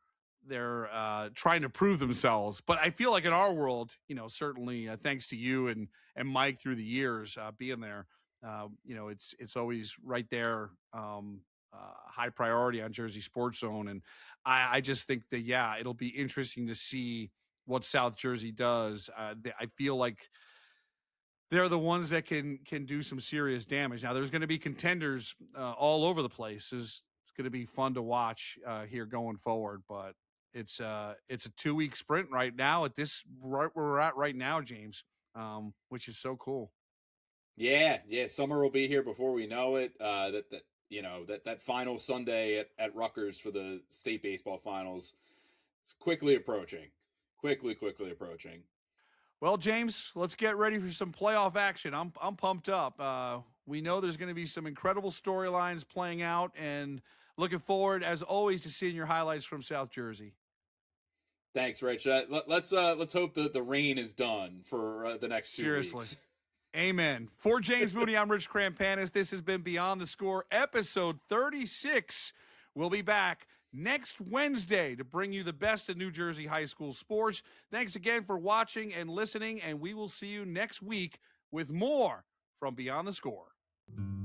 they're trying to prove themselves. But I feel like in our world, certainly thanks to you and Mike through the years being there, it's always right there, high priority on Jersey Sports Zone. And I just think that, it'll be interesting to see what South Jersey does. I feel like they're the ones that can do some serious damage. Now, there's going to be contenders all over the place. It's going to be fun to watch here going forward, but it's a 2-week sprint right now at this right where we're at right now, James, which is so cool. Yeah. Summer will be here before we know it. That final Sunday at Rutgers for the state baseball finals is quickly approaching. Quickly approaching. Well, James, let's get ready for some playoff action. I'm pumped up. We know there's going to be some incredible storylines playing out, and looking forward, as always, to seeing your highlights from South Jersey. Thanks, Rich. Let's hope that the rain is done for the next 2 weeks. Seriously. Amen. For James Mooney, I'm Rich Krampanis. This has been Beyond the Score, episode 36. We'll be back next Wednesday to bring you the best of New Jersey high school sports. Thanks again for watching and listening, and we will see you next week with more from Beyond the Score.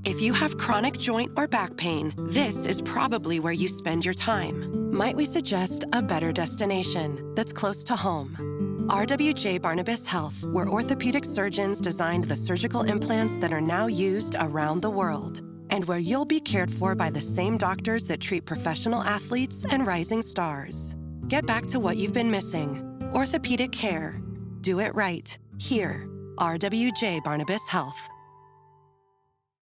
If you have chronic joint or back pain, this is probably where you spend your time. Might we suggest a better destination that's close to home? RWJ Barnabas Health, where orthopedic surgeons designed the surgical implants that are now used around the world, and where you'll be cared for by the same doctors that treat professional athletes and rising stars. Get back to what you've been missing. Orthopedic care. Do it right. Here. RWJ Barnabas Health.